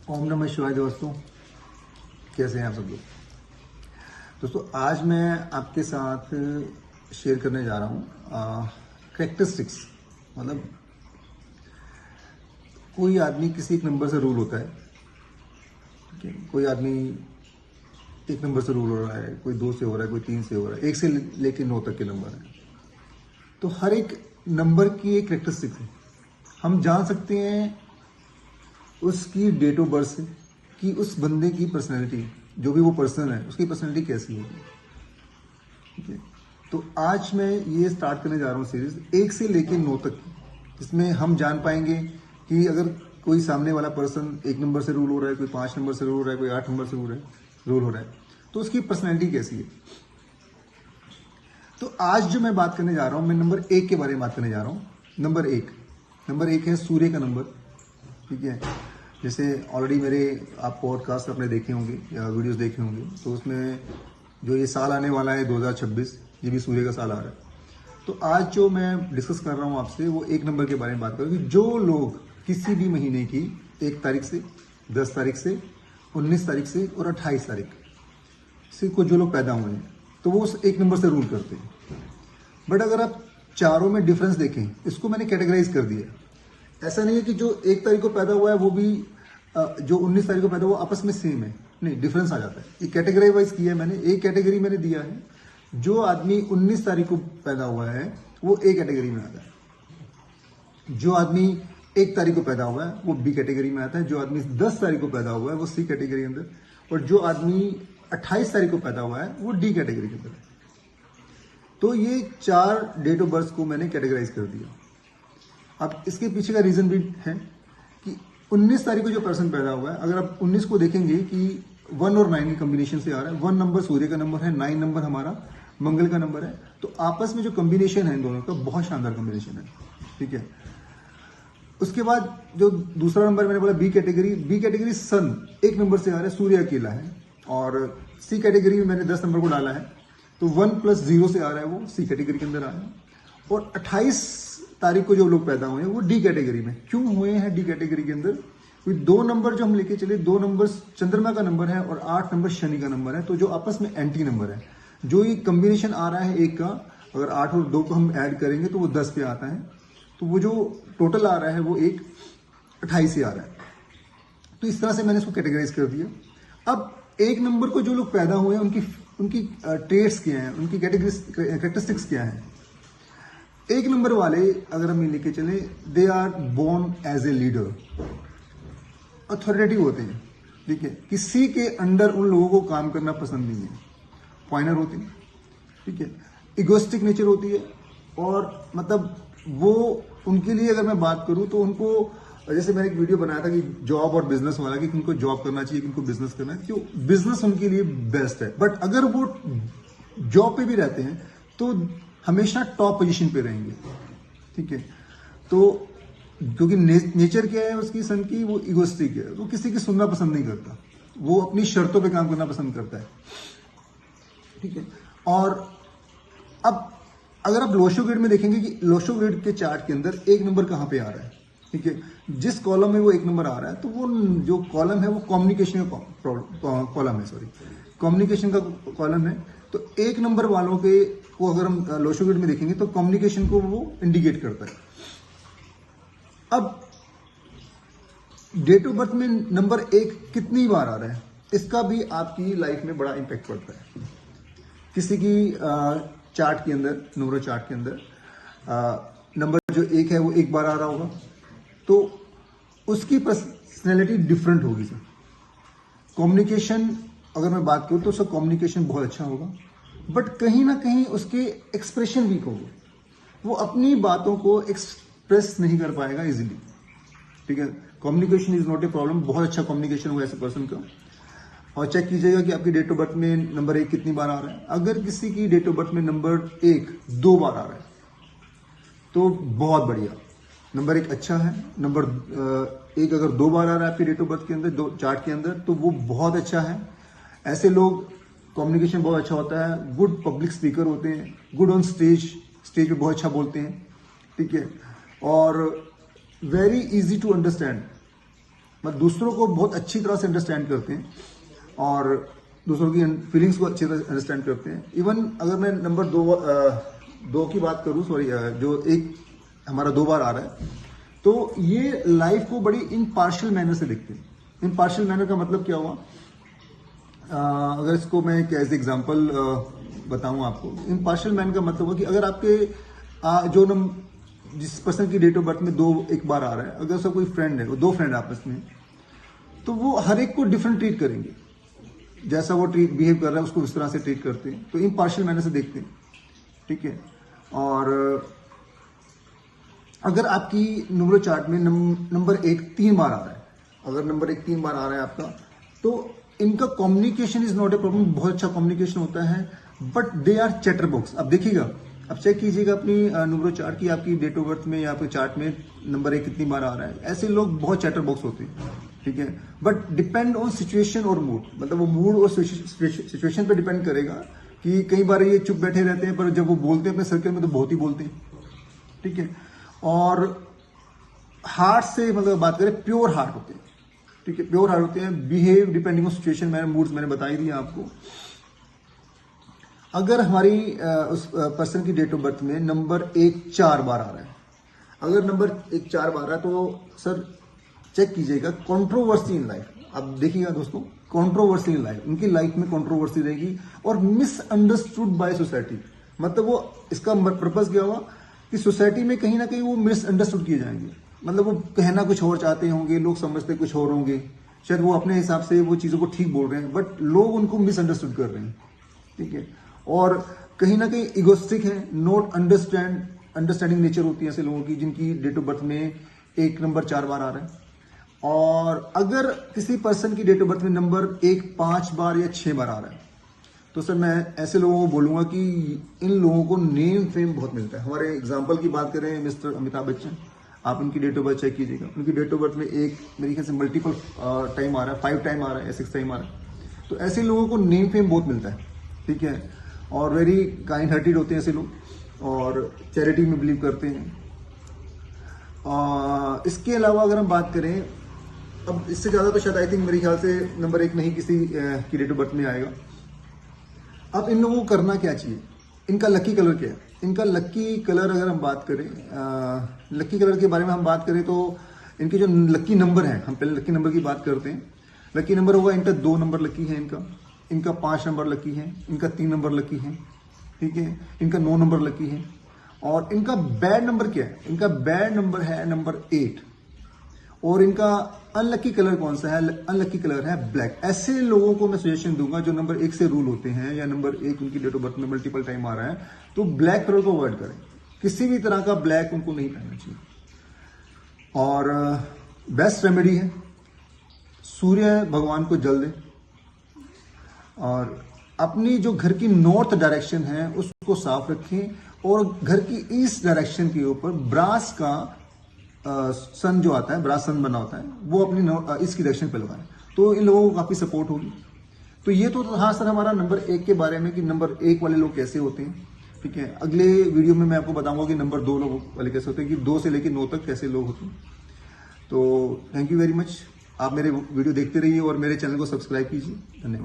ओम नमः शिवाय दोस्तों, कैसे हैं आप सब लोग। दोस्तों आज मैं आपके साथ शेयर करने जा रहा हूँ करेक्टरिस्टिक्स। मतलब कोई आदमी किसी एक नंबर से रूल होता है, ठीक है। कोई आदमी एक नंबर से रूल हो रहा है, कोई 2 से हो रहा है, कोई 3 से हो रहा है, 1 से लेकर 9 तक के नंबर है। तो हर एक नंबर की एक करेक्टरिस्टिक्स है। हम जान सकते हैं उसकी डेट ऑफ बर्थ से कि उस बंदे की पर्सनैलिटी, जो भी वो पर्सन है, उसकी पर्सनैलिटी कैसी होगी, ठीक है। तो आज मैं ये स्टार्ट करने जा रहा हूँ सीरीज 1 से लेकर 9 तक की, जिसमें हम जान पाएंगे कि अगर कोई सामने वाला पर्सन 1 नंबर से रूल हो रहा है, कोई 5 नंबर से रूल हो रहा है, कोई 8 नंबर से रूल हो रहा है, तो उसकी पर्सनैलिटी कैसी है। तो आज जो मैं बात करने जा रहा हूँ, मैं नंबर 1 के बारे में बात करने जा रहा हूँ। नंबर एक है सूर्य का नंबर, ठीक है। जैसे ऑलरेडी मेरे आप पॉडकास्ट अपने देखे होंगे या वीडियोस देखे होंगे, तो उसमें जो ये साल आने वाला है 2026, ये भी सूर्य का साल आ रहा है। तो आज जो मैं डिस्कस कर रहा हूँ आपसे, वो 1 नंबर के बारे में बात करूँगी। जो लोग किसी भी महीने की 1 तारीख से, 10 तारीख से, 19 तारीख से और 28 तारीख से को जो लोग पैदा हुए हैं, तो वो उस 1 नंबर से रूल करते हैं। बट अगर आप चारों में डिफरेंस देखें, इसको मैंने कैटेगराइज कर दिया। ऐसा नहीं है कि जो 1 तारीख को पैदा हुआ है वो भी जो 19 तारीख को पैदा हुआ आपस में सेम है, नहीं, डिफरेंस आ जाता है। ये कैटेगरी वाइज किया है मैंने। एक कैटेगरी मैंने दिया है, जो आदमी 19 तारीख को पैदा हुआ है वो ए कैटेगरी में आता है। जो आदमी 1 तारीख को पैदा हुआ है वो बी कैटेगरी में आता है। जो आदमी 10 तारीख को पैदा हुआ है वो सी कैटेगरी के अंदर, और जो आदमी 28 तारीख को पैदा हुआ है वो डी कैटेगरी के अंदर है। तो ये 4 डेट ऑफ बर्थ को मैंने कैटेगराइज कर दिया। अब इसके पीछे का रीजन भी है कि 19 तारीख को जो पर्सन पैदा हुआ है, अगर आप 19 को देखेंगे कि 1 और 9 की कॉम्बिनेशन से आ रहा है। 1 नंबर सूर्य का नंबर है, 9 नंबर हमारा मंगल का नंबर है। तो आपस में जो कॉम्बिनेशन है इन दोनों का, बहुत शानदार कॉम्बिनेशन है, ठीक है। उसके बाद जो दूसरा नंबर मैंने बोला बी कैटेगरी सन 1 नंबर से आ रहा है, सूर्य अकेला है। और सी कैटेगरी में मैंने 10 नंबर को डाला है, तो 1 + 0 से आ रहा है, वो सी कैटेगरी के अंदर आ रहा है। और 28 तारीख को जो लोग पैदा हुए हैं वो डी कैटेगरी में क्यों हुए हैं। डी कैटेगरी के अंदर कोई 2 नंबर जो हम लेके चले, 2 नंबर चंद्रमा का नंबर है और 8 नंबर शनि का नंबर है, तो जो आपस में एंटी नंबर है। जो ये कॉम्बिनेशन आ रहा है 1 का, अगर 8 और 2 को हम ऐड करेंगे तो वो 10 पे आता है। तो वो जो टोटल आ रहा है वो 28 से आ रहा है। तो इस तरह से मैंने इसको कैटेगराइज कर दिया। अब 1 नंबर को जो लोग पैदा हुए हैं उनकी ट्रेट्स क्या हैं, उनकी कैरेक्टरिस्टिक्स क्या हैं। 1 नंबर वाले अगर हम लेके चले, they are born as a leader, authoritative होते हैं, ठीक है। किसी के अंडर उन लोगों को काम करना पसंद नहीं है। पॉइनर होते हैं, ठीक है। इगोस्टिक नेचर होती है, और मतलब वो उनके लिए अगर मैं बात करूं तो उनको, जैसे मैंने एक वीडियो बनाया था कि जॉब और बिजनेस वाला, कि किनको जॉब करना चाहिए, किनको बिजनेस करना है, क्यों बिजनेस उनके लिए बेस्ट है। बट अगर वो जॉब पे भी रहते हैं तो हमेशा टॉप पोजीशन पे रहेंगे, ठीक है। तो क्योंकि नेचर क्या है उसकी सन की, वो इगोस्टिक है, वो किसी की सुनना पसंद नहीं करता, वो अपनी शर्तों पे काम करना पसंद करता है, ठीक है। और अब अगर आप लोशो ग्रिड में देखेंगे कि लोशो ग्रिड के चार्ट के अंदर 1 नंबर कहां पे आ रहा है, ठीक है। जिस कॉलम में वो 1 नंबर आ रहा है, तो वो जो कॉलम है वो कम्युनिकेशन का कॉलम है, कम्युनिकेशन का कॉलम है। तो 1 नंबर वालों के को अगर हम लोशो ग्रिड में देखेंगे तो कम्युनिकेशन को वो इंडिकेट करता है। अब डेट ऑफ बर्थ में नंबर 1 कितनी बार आ रहा है, इसका भी आपकी लाइफ में बड़ा इंपैक्ट पड़ता है। किसी की चार्ट के अंदर, न्यूमरो चार्ट के अंदर नंबर जो 1 है वो 1 बार आ रहा होगा, तो उसकी पर्सनैलिटी डिफरेंट होगी सर। कम्युनिकेशन अगर मैं बात करूं तो उसका कम्युनिकेशन बहुत अच्छा होगा, बट कहीं ना कहीं उसके एक्सप्रेशन वीक होंगे। वो अपनी बातों को एक्सप्रेस नहीं कर पाएगा इजीली, ठीक है। Communication is not a problem, बहुत अच्छा कम्युनिकेशन होगा ऐसे पर्सन का। और चेक कीजिएगा कि आपकी डेट ऑफ बर्थ में नंबर 1 कितनी बार आ रहा है। अगर किसी की डेट ऑफ बर्थ में नंबर 1 2 बार आ रहा है तो बहुत बढ़िया, नंबर 1 अच्छा है। नंबर 1 अगर 2 बार आ रहा है आपकी डेट ऑफ बर्थ के अंदर, 2 चार्ट के अंदर, तो वो बहुत अच्छा है। ऐसे लोग कम्युनिकेशन बहुत अच्छा होता है, गुड पब्लिक स्पीकर होते हैं, गुड ऑन स्टेज पे बहुत अच्छा बोलते हैं, ठीक है। और वेरी इजी टू अंडरस्टैंड, मतलब दूसरों को बहुत अच्छी तरह से अंडरस्टैंड करते हैं और दूसरों की फीलिंग्स को अच्छी तरह से अंडरस्टैंड करते हैं। इवन अगर मैं नंबर दो की बात करूं, सॉरी, जो एक हमारा 2 बार आ रहा है, तो ये लाइफ को बड़ी इम्पार्शियल मैनर से देखते हैं। इम्पार्शियल मैनर का मतलब क्या हुआ, अगर इसको मैं एज एग्जाम्पल बताऊं आपको, इम्पार्शियल मैनर का मतलब हुआ कि अगर आपके जिस पर्सन की डेट ऑफ बर्थ में 2 एक बार आ रहा है, अगर उसका कोई फ्रेंड है, वो 2 फ्रेंड आपस में, तो वो हर एक को डिफरेंट ट्रीट करेंगे। जैसा वो बिहेव कर रहा है उसको उस तरह से ट्रीट करते हैं, तो इम्पार्शियल मैनर से देखते हैं, ठीक है। और अगर आपकी न्यूमरो चार्ट में नंबर 1 3 बार आ रहा है, अगर नंबर 1 3 बार आ रहा है आपका, तो इनका communication is not a problem, बहुत अच्छा कम्युनिकेशन होता है, but they are chatterbox. अब देखिएगा, अब चेक कीजिएगा अपनी न्यूमरो चार्ट की, आपकी डेट ऑफ बर्थ में या आपके चार्ट में नंबर 1 कितनी बार आ रहा है। ऐसे लोग बहुत चैटर बॉक्स होते हैं, ठीक है, बट डिपेंड ऑन सिचुएशन और मूड, मतलब वो मूड और सिचुएशन पे डिपेंड करेगा कि कई बार ये चुप बैठे रहते हैं, पर जब वो बोलते हैं अपने सर्कल में तो बहुत ही बोलते हैं, ठीक है। और हार्ट से मतलब बात करें, प्योर हार्ट होते हैं, ठीक है, प्योर हार्ट होते हैं। बिहेव डिपेंडिंग ऑन सिचुएशन, मैंने मूड्स मैंने बता ही दिया आपको। अगर हमारी उस पर्सन की डेट ऑफ बर्थ में नंबर 1 4 बार आ रहा है, अगर नंबर 1 4 बार आ रहा है, तो सर चेक कीजिएगा कंट्रोवर्सी इन लाइफ। अब देखिएगा दोस्तों, कंट्रोवर्सी इन लाइफ, उनकी लाइफ में कंट्रोवर्सी रहेगी और मिसअंडरस्टूड बाय सोसाइटी। मतलब वो इसका पर्पस क्या हुआ कि सोसाइटी में कहीं ना कहीं वो मिसअंडरस्टूड किए जाएंगे, मतलब वो कहना कुछ और चाहते होंगे, लोग समझते कुछ और होंगे, शायद वो अपने हिसाब से वो चीजों को ठीक बोल रहे हैं, बट लोग उनको मिसअंडरस्टूड कर रहे हैं, ठीक है। और कहीं ना कहीं इगोस्टिक है, नॉट अंडरस्टैंडिंग नेचर होती है ऐसे लोगों की जिनकी डेट ऑफ बर्थ में 1 नंबर 4 बार आ रहा है। और अगर किसी पर्सन की डेट ऑफ बर्थ में नंबर 1 5 बार या 6 बार आ रहा है, तो सर मैं ऐसे लोगों को बोलूंगा कि इन लोगों को नेम फेम बहुत मिलता है। हमारे एग्जाम्पल की बात करें, मिस्टर अमिताभ बच्चन, आप उनकी डेट ऑफ बर्थ चेक कीजिएगा, उनकी डेट ऑफ बर्थ में एक मेरे ख्याल से मल्टीपल टाइम आ रहा है, 5 टाइम आ रहा है या 6 टाइम आ रहा है। तो ऐसे लोगों को नेम फेम बहुत मिलता है, ठीक है, और वेरी काइंड हार्टेड होते हैं ऐसे लोग और चैरिटी में बिलीव करते हैं। इसके अलावा अगर हम बात करें, अब इससे ज़्यादा तो शायद आई थिंक मेरे ख्याल से नंबर 1 नहीं किसी की डेट ऑफ बर्थ में आएगा। अब इन लोगों को करना क्या चाहिए, इनका लकी कलर क्या है? इनका लकी कलर अगर हम बात करें, लकी कलर के बारे में हम बात करें तो इनके जो लकी नंबर हैं, हम पहले लकी नंबर की बात करते हैं। लकी नंबर होगा, इनका 2 नंबर लकी है, इनका 5 नंबर लकी है, इनका 3 नंबर लकी है, ठीक है, इनका 9 नंबर लकी है। और इनका बैड नंबर क्या है? इनका बैड नंबर है नंबर 8। और इनका अनलकी कलर कौन सा है? अनलकी कलर है ब्लैक। ऐसे लोगों को मैं सजेशन दूंगा जो नंबर 1 से रूल होते हैं या नंबर 1 उनकी डेट ऑफ बर्थ में मल्टीपल टाइम आ रहा है, तो ब्लैक कलर को अवॉइड करें, किसी भी तरह का ब्लैक उनको नहीं पहनना चाहिए। और बेस्ट रेमेडी है सूर्य भगवान को जल दें और अपनी जो घर की नॉर्थ डायरेक्शन है उसको साफ रखें और घर की ईस्ट डायरेक्शन के ऊपर ब्रास का सन जो आता है, ब्रास सन बना होता है, वो अपनी इसकी डायरेक्शन पे लगाएं, तो इन लोगों को काफी सपोर्ट होगी। तो ये तो हाँ सर हमारा नंबर 1 के बारे में कि नंबर 1 वाले लोग कैसे होते हैं, ठीक है। अगले वीडियो में मैं आपको बताऊंगा कि नंबर 2 लोग वाले कैसे होते हैं, कि 2 से लेकर 9 तक कैसे लोग होते हैं। तो थैंक यू वेरी मच, आप मेरे वीडियो देखते रहिए और मेरे चैनल को सब्सक्राइब कीजिए। धन्यवाद।